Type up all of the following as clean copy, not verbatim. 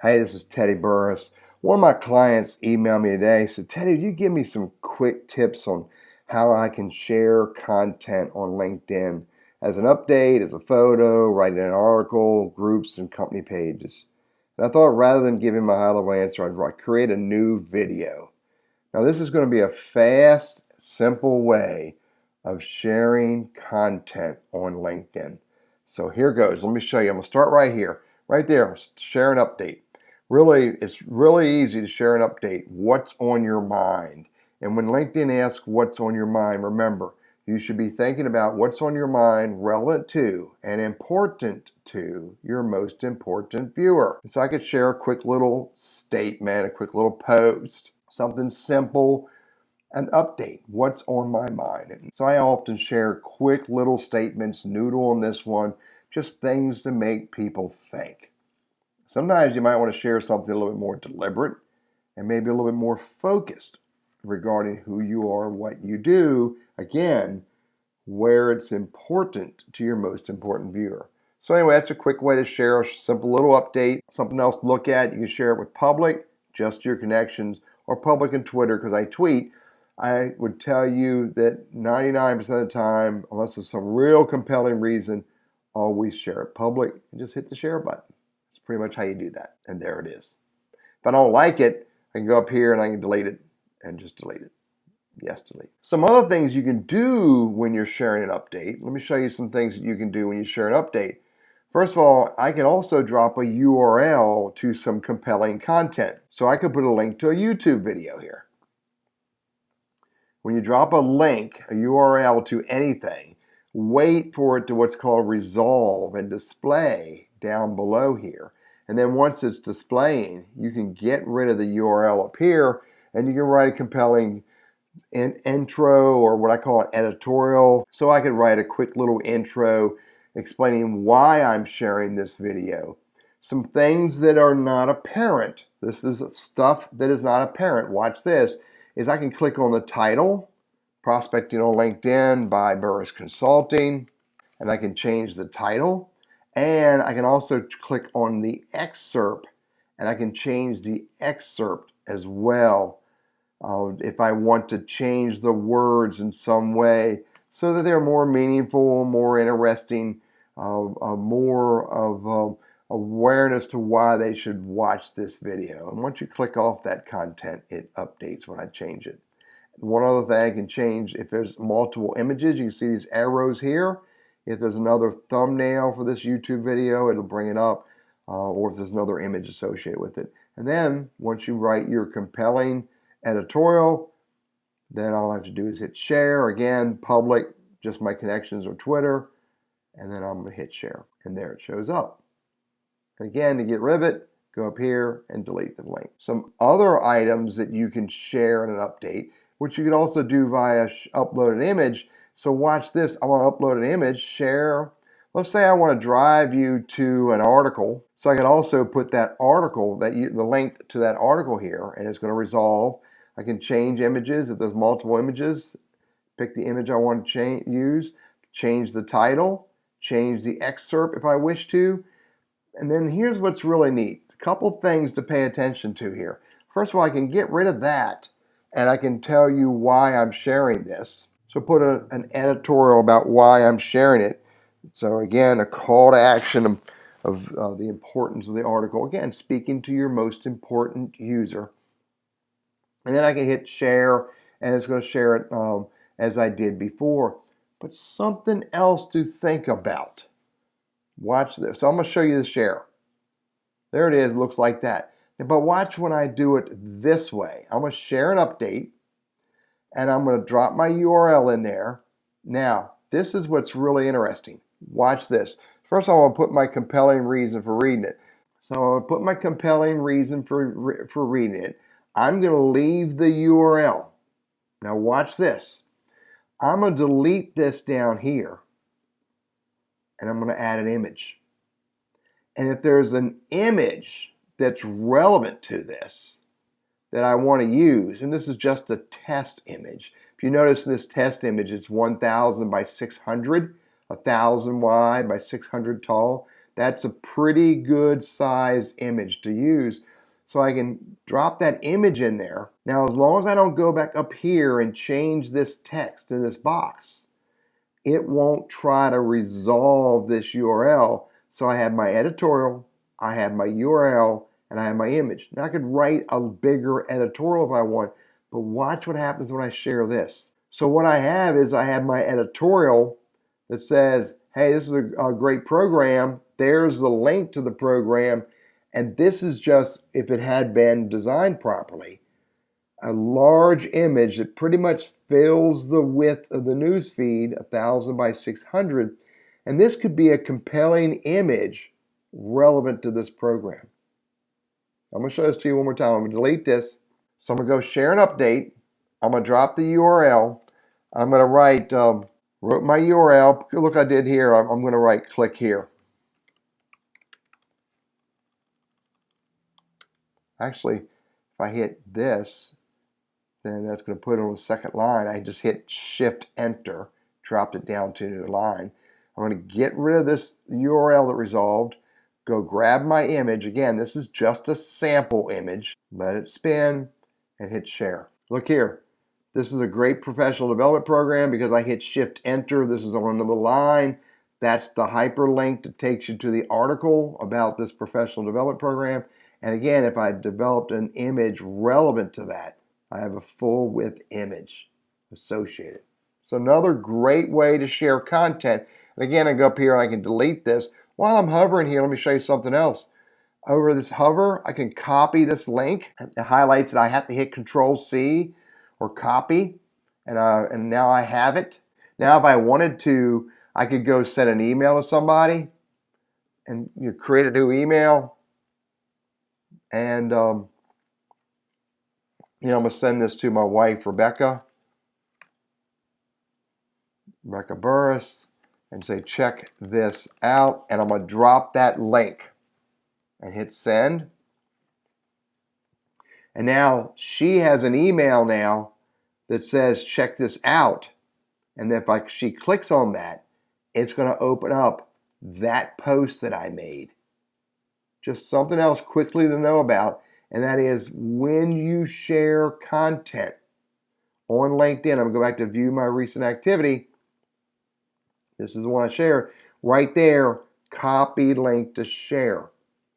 Hey, this is Teddy Burris. One of my clients emailed me today, said, Teddy, you give me some quick tips on how I can share content on LinkedIn as an update, as a photo, writing an article, groups, and company pages. And I thought rather than give him a high-level answer, I'd create a new video. Now, this is going to be a fast, simple way of sharing content on LinkedIn. So here goes. Let me show you. I'm going to start right here. Right there, share an update. Really, it's really easy to share an update. What's on your mind? And when LinkedIn asks what's on your mind, remember, you should be thinking about what's on your mind relevant to and important to your most important viewer. So I could share a quick little statement, a quick little post, something simple, an update, what's on my mind. And so I often share quick little statements, noodle on this one, just things to make people think. Sometimes you might want to share something a little bit more deliberate and maybe a little bit more focused regarding who you are, what you do, again, where it's important to your most important viewer. So anyway, that's a quick way to share a simple little update. Something else to look at, you can share it with public, just your connections, or public and Twitter, because I tweet. I would tell you that 99% of the time, unless there's some real compelling reason, always share it public and just hit the share button. That's pretty much how you do that. And there it is. If I don't like it, I can go up here and I can delete it and just delete it. Yes, delete. Some other things you can do when you're sharing an update. Let me show you some things that you can do when you share an update. First of all, I can also drop a URL to some compelling content. So I could put a link to a YouTube video here. When you drop a link, a URL to anything, wait for it to what's called resolve and display down below here. And then once it's displaying, you can get rid of the URL up here and you can write a compelling intro, or what I call an editorial. So I could write a quick little intro explaining why I'm sharing this video. Some things that are not apparent. This is stuff that is not apparent. Watch this. Is I can click on the title, Prospecting on LinkedIn by Burris Consulting, and I can change the title. And I can also click on the excerpt, and I can change the excerpt as well. If I want to change the words in some way so that they're more meaningful, more interesting, more of awareness to why they should watch this video. And once you click off that content, it updates when I change it. One other thing I can change, if there's multiple images, you can see these arrows here. If there's another thumbnail for this YouTube video, it'll bring it up, or if there's another image associated with it. And then once you write your compelling editorial, then all I have to do is hit share, again, public, just my connections or Twitter, and then I'm going to hit share, and there it shows up. And again, to get rid of it, go up here and delete the link. Some other items that you can share in an update, which you can also do via upload an image. So watch this. I want to upload an image, share. Let's say I want to drive you to an article. So I can also put that article, the link to that article here, and it's going to resolve. I can change images if there's multiple images. Pick the image I want to use, change the title, change the excerpt if I wish to. And then here's what's really neat. A couple things to pay attention to here. First of all, I can get rid of that, and I can tell you why I'm sharing this. So put an editorial about why I'm sharing it. So again, a call to action of the importance of the article. Again, speaking to your most important user. And then I can hit share, and it's going to share it as I did before. But something else to think about. Watch this. So I'm going to show you the share. There it is. It looks like that. But watch when I do it this way. I'm going to share an update, and I'm going to drop my URL in there. Now, this is what's really interesting. Watch this. First of all, I'll put my compelling reason for reading it. So I'll put my compelling reason for reading it. I'm going to leave the URL. Now watch this. I'm going to delete this down here, and I'm going to add an image. And if there's an image that's relevant to this that I want to use, and this is just a test image. If you notice in this test image, it's 1,000 by 600, 1,000 wide by 600 tall. That's a pretty good size image to use. So I can drop that image in there. Now, as long as I don't go back up here and change this text in this box, it won't try to resolve this URL. So I have my editorial, I have my URL, and I have my image. Now I could write a bigger editorial if I want, but watch what happens when I share this. So what I have is I have my editorial that says, hey, this is a great program. There's the link to the program. And this is just if it had been designed properly. A large image that pretty much fills the width of the news feed, 1000 by 600. And this could be a compelling image relevant to this program. I'm going to show this to you one more time. I'm going to delete this. So I'm going to go share an update. I'm going to drop the URL. I'm going to write, wrote my URL. Look, I did here. I'm going to write click here. Actually, if I hit this, then that's going to put it on the second line. I just hit Shift Enter, dropped it down to a new line. I'm going to get rid of this URL that resolved, go grab my image. Again, this is just a sample image. Let it spin and hit share. Look here. This is a great professional development program because I hit Shift Enter. This is on another line. That's the hyperlink that takes you to the article about this professional development program. And again, if I developed an image relevant to that, I have a full width image associated. So another great way to share content. And again, I go up here and I can delete this. While I'm hovering here, let me show you something else. Over this hover, I can copy this link. It highlights that I have to hit Control-C or copy, and now I have it. Now if I wanted to, I could go send an email to somebody and create a new email. And I'm going to send this to my wife, Rebecca Burris, and say, check this out. And I'm going to drop that link and hit send. And now she has an email now that says, check this out. And if she clicks on that, it's going to open up that post that I made. Just something else quickly to know about, and that is when you share content on LinkedIn, I'm going to go back to view my recent activity. This is the one I shared. Right there, copy link to share.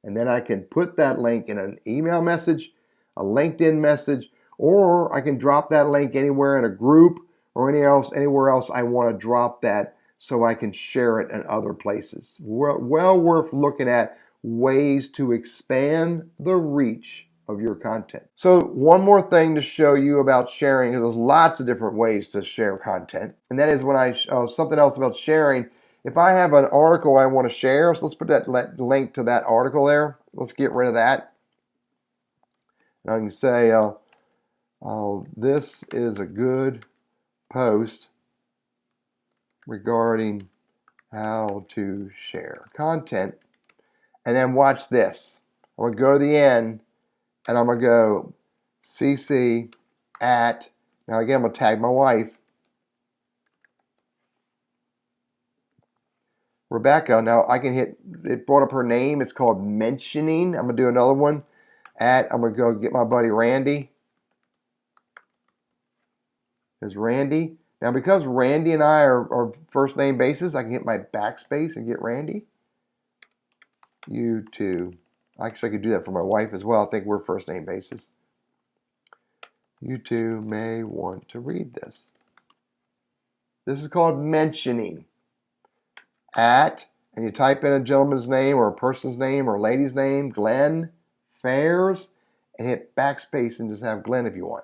And then I can put that link in an email message, a LinkedIn message, or I can drop that link anywhere in a group or anywhere else I want to drop that so I can share it in other places. Well worth looking at ways to expand the reach of your content. So one more thing to show you about sharing, because there's lots of different ways to share content, and that is when something else about sharing. If I have an article I want to share, so let's put that link to that article there. Let's get rid of that. And I can say, this is a good post regarding how to share content. And then watch this. I'm going to go to the end, and I'm going to go CC at, now again, I'm going to tag my wife, Rebecca. Now I can hit, it brought up her name. It's called mentioning. I'm going to do another one. I'm going to go get my buddy Randy. There's Randy. Now because Randy and I are first name basis, I can hit my backspace and get Randy. You too. Actually, I could do that for my wife as well. I think we're first name basis. You too may want to read this. This is called mentioning. And you type in a gentleman's name or a person's name or a lady's name, Glenn Fairs, and hit backspace and just have Glenn if you want.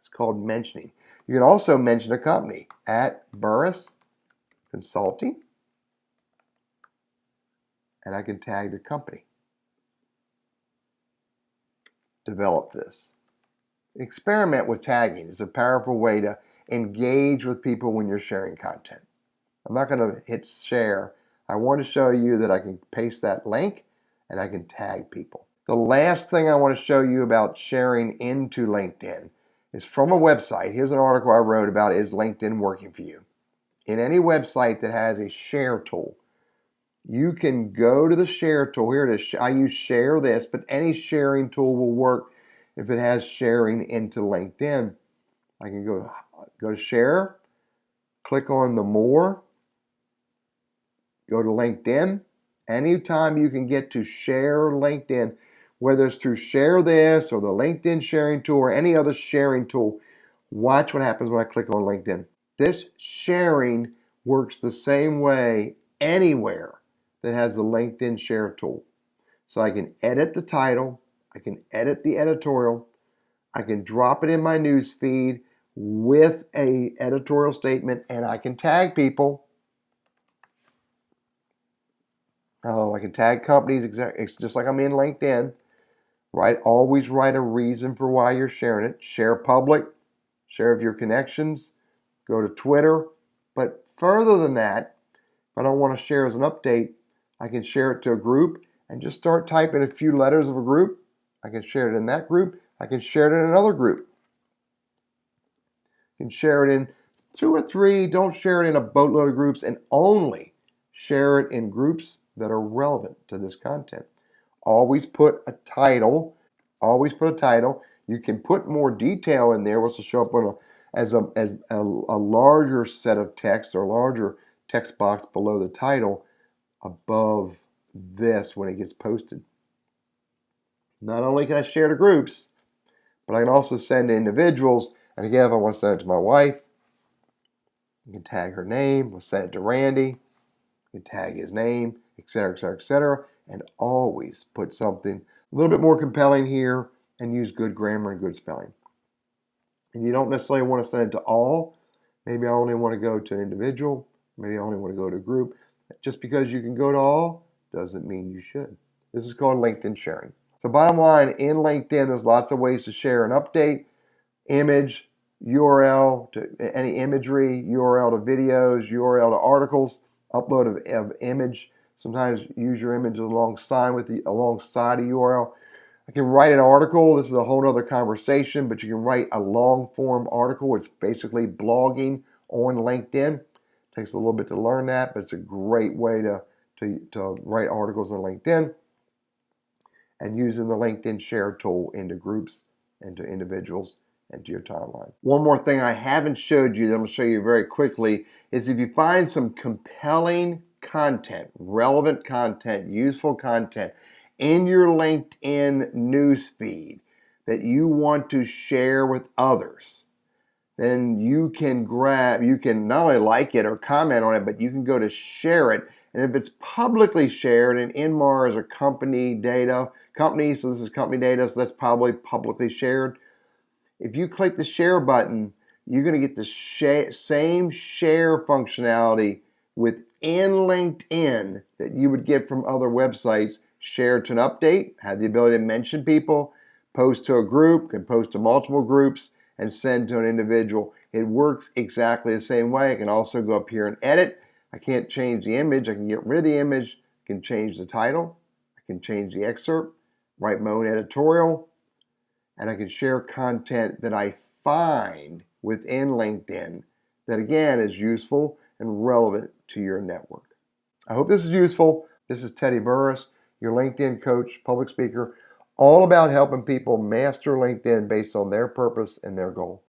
It's called mentioning. You can also mention a company at Burris Consulting. And I can tag the company. Develop this. Experiment with tagging. It's a powerful way to engage with people when you're sharing content. I'm not going to hit share. I want to show you that I can paste that link and I can tag people. The last thing I want to show you about sharing into LinkedIn is from a website. Here's an article I wrote about, is LinkedIn working for you? In any website that has a share tool, you can go to the share tool here. I use share this, but any sharing tool will work if it has sharing into LinkedIn. I can go to share, click on the more, go to LinkedIn. Anytime you can get to share LinkedIn, whether it's through share this or the LinkedIn sharing tool or any other sharing tool, watch what happens when I click on LinkedIn. This sharing works the same way anywhere that has the LinkedIn share tool. So I can edit the title, I can edit the editorial, I can drop it in my news feed with a editorial statement, and I can tag people. I can tag companies just like I'm in LinkedIn. Right? Always write a reason for why you're sharing it. Share public, share of your connections, go to Twitter. But further than that, if I don't want to share as an update, I can share it to a group and just start typing a few letters of a group. I can share it in that group. I can share it in another group. You can share it in 2 or 3. Don't share it in a boatload of groups, and only share it in groups that are relevant to this content. Always put a title. Always put a title. You can put more detail in there, which will show up on as a larger set of text or larger text box below the title above this when it gets posted. Not only can I share to groups, but I can also send to individuals. And again, if I want to send it to my wife, you can tag her name. We'll send it to Randy. You can tag his name, etc., etc., etc., and always put something a little bit more compelling here and use good grammar and good spelling. And you don't necessarily want to send it to all. Maybe I only want to go to an individual. Maybe I only want to go to a group. Just because you can go to all doesn't mean you should. This is called LinkedIn sharing. So bottom line, in LinkedIn, there's lots of ways to share an update, image, URL to any imagery, URL to videos, URL to articles, upload of image. Sometimes use your image alongside a URL. I can write an article. This is a whole other conversation, but you can write a long form article. It's basically blogging on LinkedIn. It takes a little bit to learn that, but it's a great way to write articles on LinkedIn, and using the LinkedIn share tool into groups, into individuals, and to your timeline. One more thing I haven't showed you that I'm going to show you very quickly is if you find some compelling content, relevant content, useful content in your LinkedIn newsfeed that you want to share with others, then you can not only like it or comment on it, but you can go to share it. And if it's publicly shared, and Inmar is a company, so this is company data, so that's probably publicly shared. If you click the share button, you're going to get the same share functionality within LinkedIn that you would get from other websites. Share to an update, have the ability to mention people, post to a group, can post to multiple groups, and send to an individual. It works exactly the same way. I can also go up here and edit. I can't change the image. I can get rid of the image. I can change the title. I can change the excerpt, write my own editorial, and I can share content that I find within LinkedIn that, again, is useful and relevant to your network. I hope this is useful. This is Teddy Burris, your LinkedIn coach, public speaker, all about helping people master LinkedIn based on their purpose and their goal.